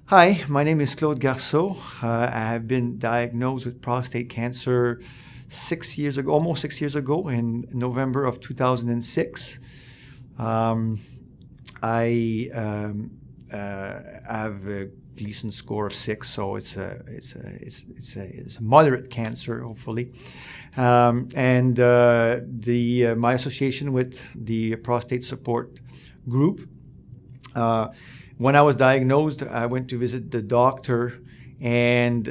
Hi, my name is Claude Garceau. I have been diagnosed with prostate cancer 6 years ago, almost 6 years ago, in November of 2006. I have a Gleason score of 6, so it's a moderate cancer, hopefully. My association with the prostate support group. When I was diagnosed, I went to visit the doctor, and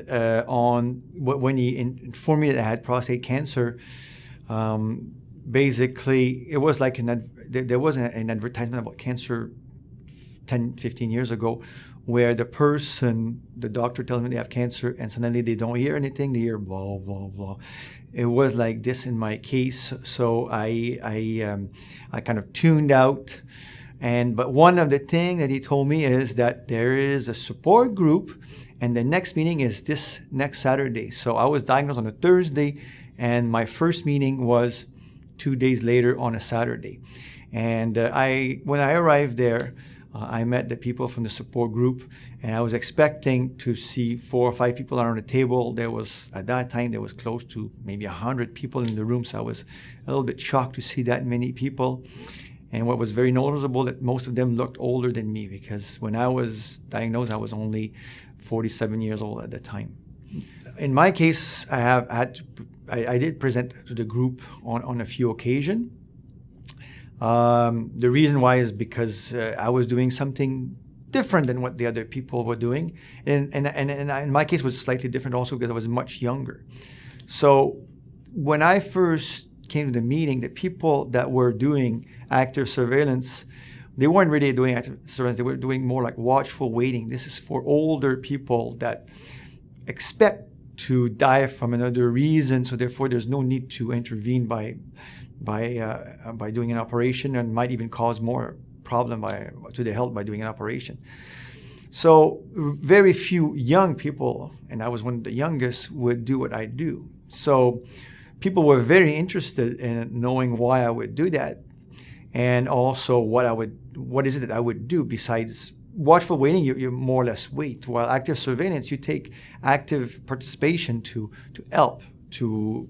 when he informed me that I had prostate cancer, basically it was like there was an advertisement about cancer 10, 15 years ago, where the doctor tells me they have cancer, and suddenly they don't hear anything, they hear blah, blah, blah. It was like this in my case, so I kind of tuned out. But one of the things that he told me is that there is a support group, and the next meeting is this next Saturday. So I was diagnosed on a Thursday, and my first meeting was 2 days later on a Saturday. And when I arrived there, I met the people from the support group, and I was expecting to see 4 or 5 people around the table. At that time, there was close to maybe 100 people in the room, so I was a little bit shocked to see that many people. And what was very noticeable, that most of them looked older than me, because when I was diagnosed, I was only 47 years old at the time. In my case, I did present to the group on a few occasions. The reason why is because I was doing something different than what the other people were doing. And in my case, it was slightly different also because I was much younger. So when I first came to the meeting, the people that were doing active surveillance, they weren't really doing active surveillance. They were doing more like watchful waiting. This is for older people that expect to die from another reason, so therefore there's no need to intervene by doing an operation, and might even cause more problem to the health by doing an operation. So very few young people, and I was one of the youngest, would do what I do. So people were very interested in knowing why I would do that, and also what is it that I would do besides watchful waiting. You more or less wait, while active surveillance, you take active participation to help to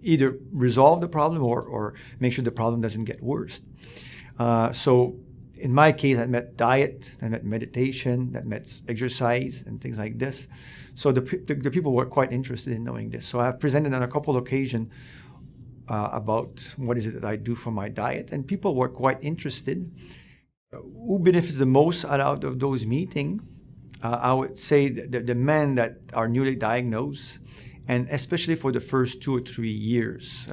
either resolve the problem or make sure the problem doesn't get worse. So in my case, that meant diet, that meant meditation, that meant exercise and things like this. So the people were quite interested in knowing this. So I have presented on a couple of occasions about what is it that I do for my diet, and people were quite interested. Who benefits the most out of those meetings? I would say the men that are newly diagnosed, and especially for the first 2 or 3 years,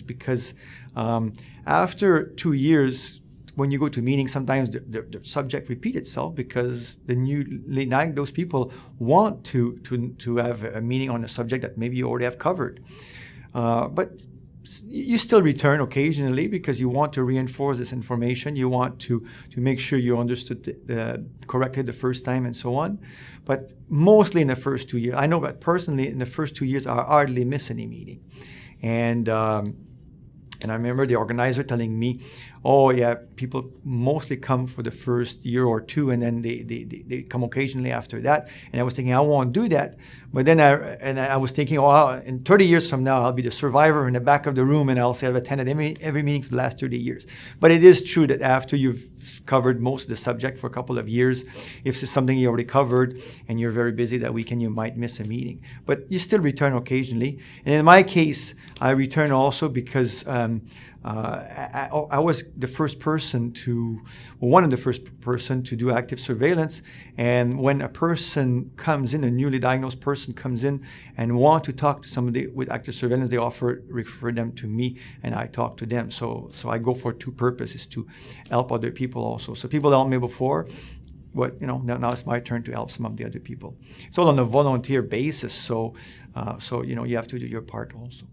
because after 2 years, when you go to meetings, sometimes the subject repeats itself, because the newly diagnosed people want to have a meeting on a subject that maybe you already have covered. But you still return occasionally because you want to reinforce this information. You want to make sure you understood correctly the first time and so on. But mostly in the first 2 years. I know that personally, in the first 2 years, I hardly miss any meeting. And I remember the organizer telling me, oh yeah, people mostly come for the first year or two, and then they come occasionally after that. And I was thinking, I won't do that. But then I was thinking, oh, in 30 years from now, I'll be the survivor in the back of the room, and I'll say I've attended every meeting for the last 30 years. But it is true that after you've covered most of the subject for a couple of years, if it's something you already covered and you're very busy that weekend, you might miss a meeting. But you still return occasionally. And in my case, I return also because I was the first person one of the first person to do active surveillance. And when a person comes in, a newly diagnosed person comes in and want to talk to somebody with active surveillance, they refer them to me, and I talk to them. So I go for 2 purposes: to help other people also. So people helped me before, but now it's my turn to help some of the other people. It's all on a volunteer basis. So you have to do your part also.